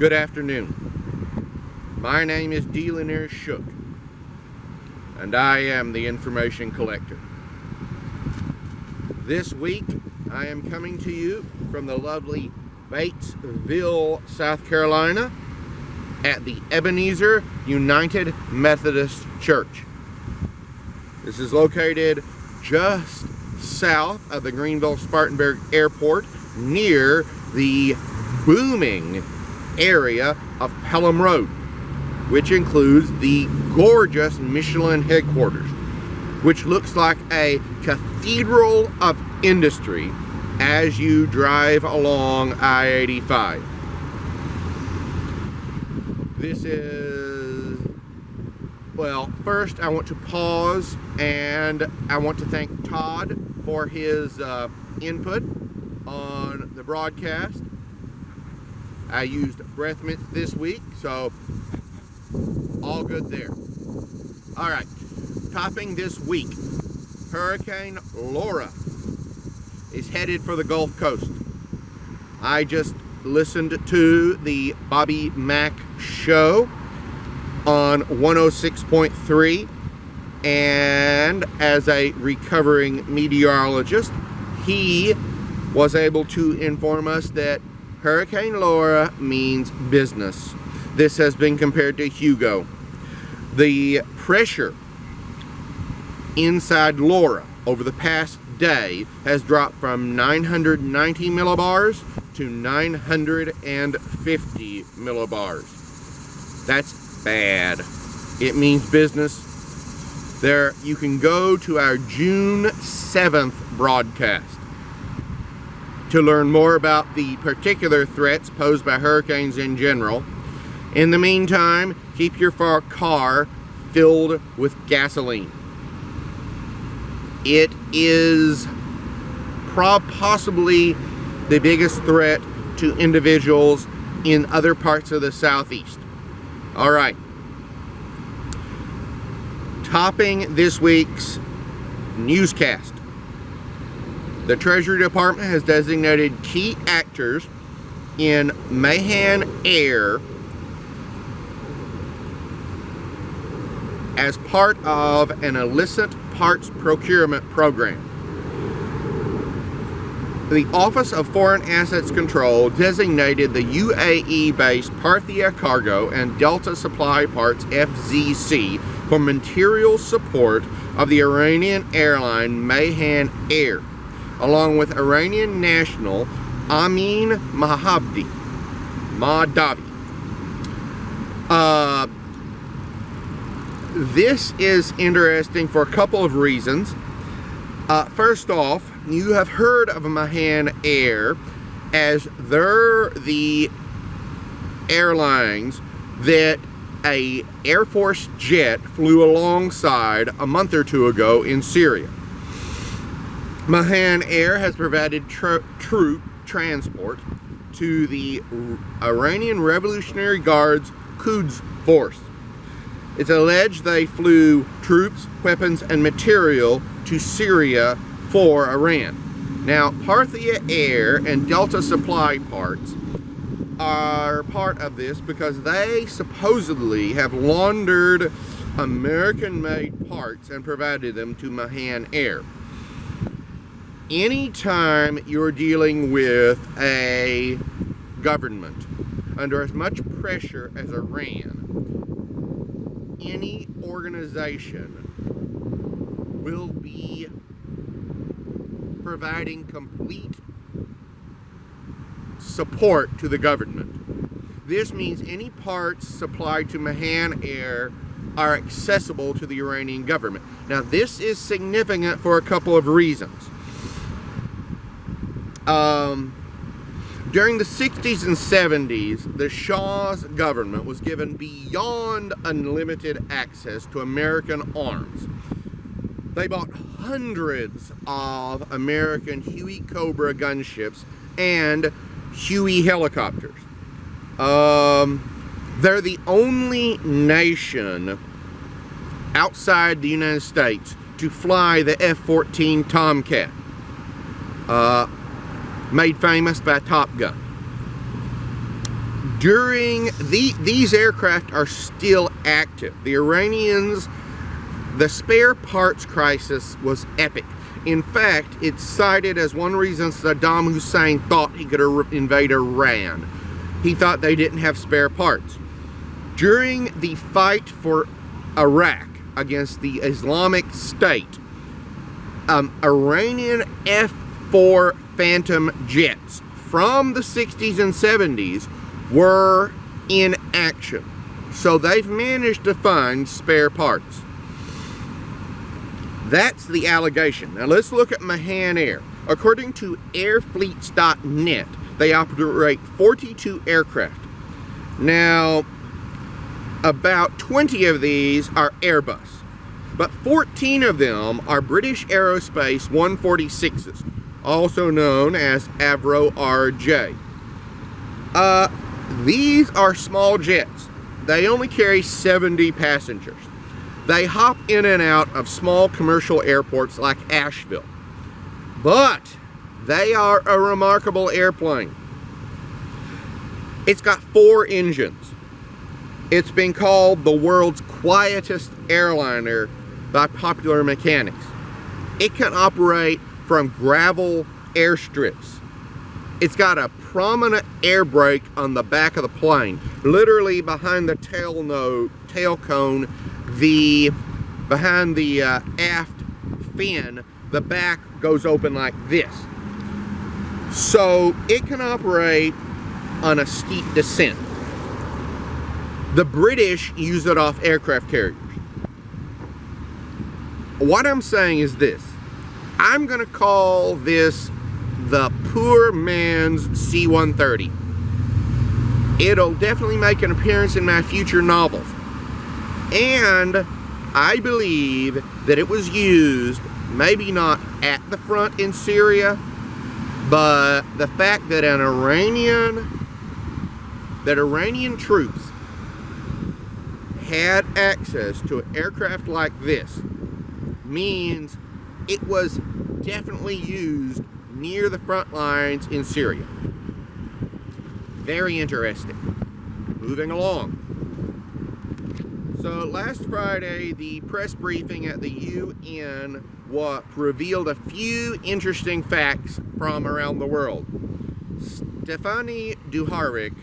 Good afternoon. My name is Dealinaire Shook, and I am the information collector. This week, I am coming to you from the lovely Batesville, South Carolina, at the Ebenezer United Methodist Church. This is located just south of the Greenville-Spartanburg Airport, near the booming area of Pelham Road, which includes the gorgeous Michelin headquarters, which looks like a cathedral of industry as you drive along I-85. This is, well, first I want to pause and I want to thank Todd for his input on the broadcast. I used breath mints this week, so all good there. All right, topping this week, Hurricane Laura is headed for the Gulf Coast. I just listened to the Bobby Mack show on 106.3, and as a recovering meteorologist, he was able to inform us that Hurricane Laura means business. This has been compared to Hugo. The pressure inside Laura over the past day has dropped from 990 millibars to 950 millibars. That's bad. It means business. There, you can go to our June 7th broadcast to learn more about the particular threats posed by hurricanes in general. In the meantime, keep your car filled with gasoline. It is possibly the biggest threat to individuals in other parts of the Southeast. All right. Topping this week's newscast, the Treasury Department has designated key actors in Mahan Air as part of an illicit parts procurement program. The Office of Foreign Assets Control designated the UAE-based Parthia Cargo and Delta Supply Parts FZC for material support of the Iranian airline Mahan Air, along with Iranian national Amin Mahdavi. This is interesting for a couple of reasons. First off, you have heard of Mahan Air as they're the airlines that a Air Force jet flew alongside a month or two ago in Syria. Mahan Air has provided troop transport to the Iranian Revolutionary Guard's Quds Force. It's alleged they flew troops, weapons, and material to Syria for Iran. Now, Parthia Air and Delta Supply Parts are part of this because they supposedly have laundered American-made parts and provided them to Mahan Air. Anytime you're dealing with a government under as much pressure as Iran, any organization will be providing complete support to the government. This means any parts supplied to Mahan Air are accessible to the Iranian government. Now, this is significant for a couple of reasons. During the 60s and 70s, the Shah's government was given beyond unlimited access to American arms. They bought hundreds of American Huey Cobra gunships and Huey helicopters. They're the only nation outside the United States to fly the F-14 Tomcat, made famous by Top Gun. These aircraft are still active. The Iranians, the spare parts crisis was epic. In fact, it's cited as one reason Saddam Hussein thought he could invade Iran. He thought they didn't have spare parts. During the fight for Iraq against the Islamic State, Iranian F-4 Phantom jets from the 60s and 70s were in action. So they've managed to find spare parts. That's the allegation. Now let's look at Mahan Air. According to airfleets.net, they operate 42 aircraft. Now, about 20 of these are Airbus, but 14 of them are British Aerospace 146s, also known as Avro RJ. These are small jets. They only carry 70 passengers. They hop in and out of small commercial airports like Asheville. But they are a remarkable airplane. It's got 4 engines. It's been called the world's quietest airliner by popular mechanics. It can operate from gravel airstrips. It's got a prominent air brake on the back of the plane, literally behind the tail cone, behind the aft fin. The back goes open like this. So it can operate on a steep descent. The British use it off aircraft carriers. What I'm saying is this. I'm going to call this the poor man's C-130. It'll definitely make an appearance in my future novels. And I believe that it was used, maybe not at the front in Syria, but the fact that Iranian troops had access to an aircraft like this means it was definitely used near the front lines in Syria. Very interesting. Moving along. So last Friday, the press briefing at the UN revealed a few interesting facts from around the world. Stefani Dujarric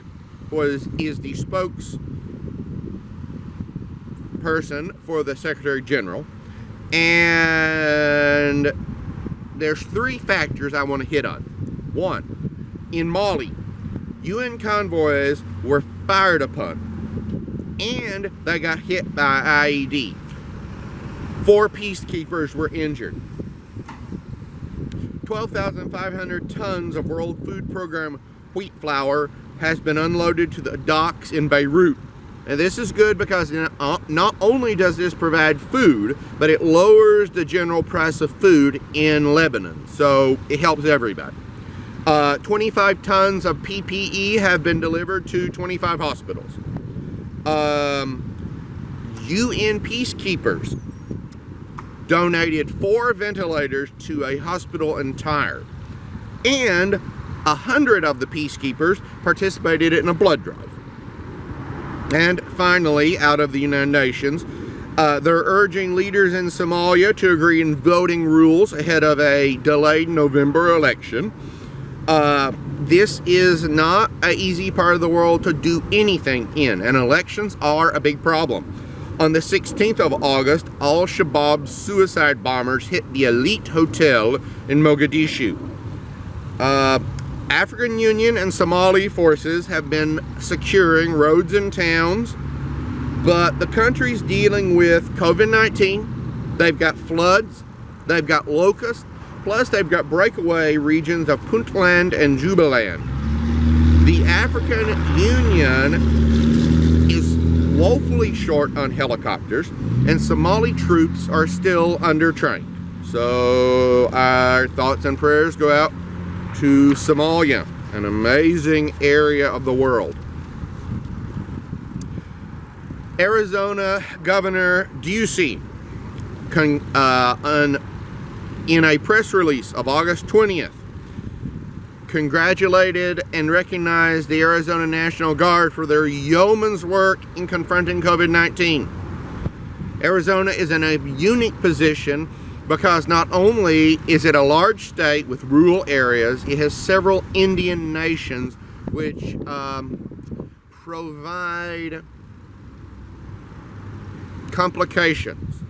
is the spokesperson for the Secretary General, and there's 3 factors I want to hit on. 1, in Mali, UN convoys were fired upon, and they got hit by IED. 4 peacekeepers were injured. 12,500 tons of World Food Program wheat flour has been unloaded to the docks in Beirut. And this is good because not only does this provide food, but it lowers the general price of food in Lebanon. So it helps everybody. 25 tons of PPE have been delivered to 25 hospitals. UN peacekeepers donated 4 ventilators to a hospital in Tyre. And 100 of the peacekeepers participated in a blood drive. And finally, out of the United Nations, they're urging leaders in Somalia to agree in voting rules ahead of a delayed November election. This is not an easy part of the world to do anything in, and elections are a big problem. On the 16th of August, Al-Shabaab's suicide bombers hit the elite hotel in Mogadishu. African Union and Somali forces have been securing roads and towns, but the country's dealing with COVID-19. They've got floods, they've got locusts, plus they've got breakaway regions of Puntland and Jubaland. The African Union is woefully short on helicopters, and Somali troops are still undertrained. So our thoughts and prayers go out to Somalia, an amazing area of the world. Arizona Governor Ducey, in a press release of August 20th, congratulated and recognized the Arizona National Guard for their yeoman's work in confronting COVID-19. Arizona is in a unique position because not only is it a large state with rural areas, it has several Indian nations which provide complications.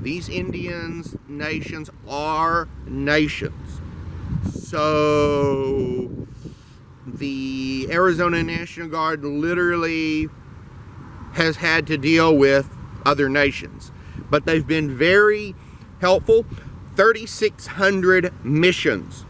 These Indian nations are nations. So the Arizona National Guard literally has had to deal with other nations. But they've been very helpful. 3,600 missions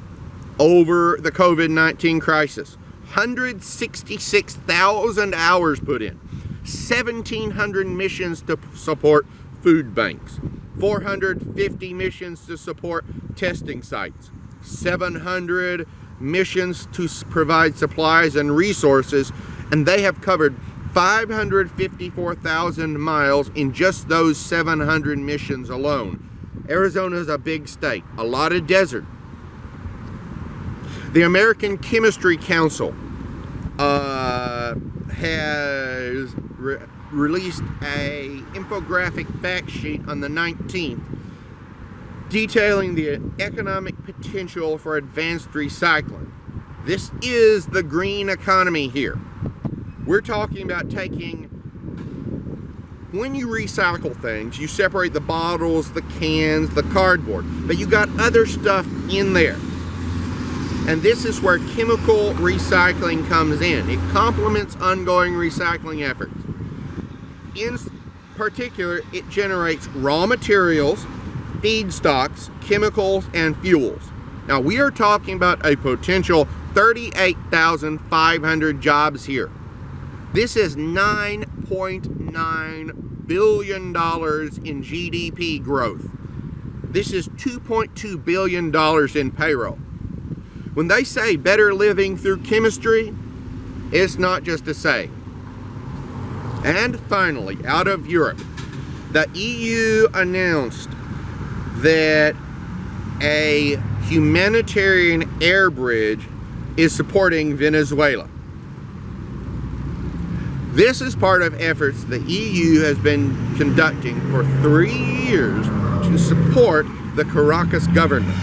over the COVID-19 crisis. 166,000 hours put in. 1,700 missions to support food banks. 450 missions to support testing sites. 700 missions to provide supplies and resources. And they have covered 554,000 miles in just those 700 missions alone. Arizona is a big state, a lot of desert. The American Chemistry Council has released a infographic fact sheet on the 19th detailing the economic potential for advanced recycling. This is the green economy here. We're talking about taking, when you recycle things, you separate the bottles, the cans, the cardboard, but you got other stuff in there. And this is where chemical recycling comes in. It complements ongoing recycling efforts. In particular, it generates raw materials, feedstocks, chemicals, and fuels. Now, we are talking about a potential 38,500 jobs here. This is $9.9 billion in GDP growth. This is $2.2 billion in payroll. When they say better living through chemistry, it's not just a saying. And finally, out of Europe, the EU announced that a humanitarian air bridge is supporting Venezuela. This is part of efforts the EU has been conducting for 3 years to support the Caracas government.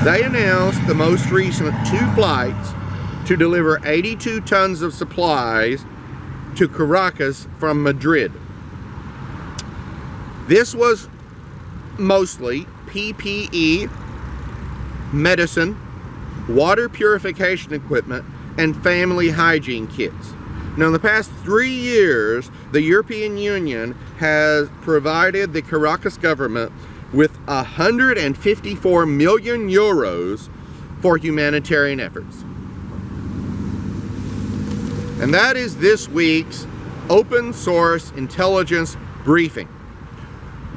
They announced the most recent 2 flights to deliver 82 tons of supplies to Caracas from Madrid. This was mostly PPE, medicine, water purification equipment, and family hygiene kits. Now, in the past 3 years, the European Union has provided the Caracas government with 154 million euros for humanitarian efforts. And that is this week's Open Source Intelligence Briefing.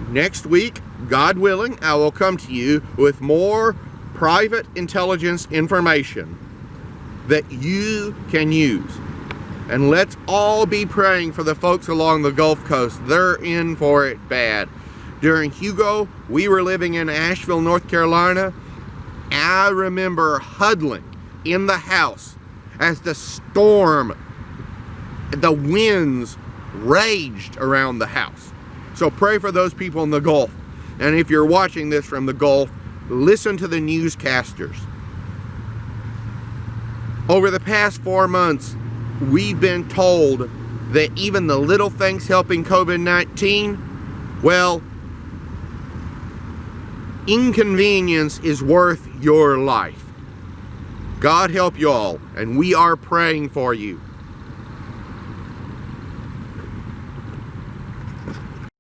Next week, God willing, I will come to you with more private intelligence information that you can use. And let's all be praying for the folks along the Gulf Coast. They're in for it bad. During Hugo, we were living in Asheville, North Carolina. I remember huddling in the house as the storm, the winds raged around the house. So pray for those people in the Gulf. And if you're watching this from the Gulf, listen to the newscasters. Over the past 4 months, we've been told that even the little things helping COVID-19, well, inconvenience is worth your life. God help you all, and we are praying for you.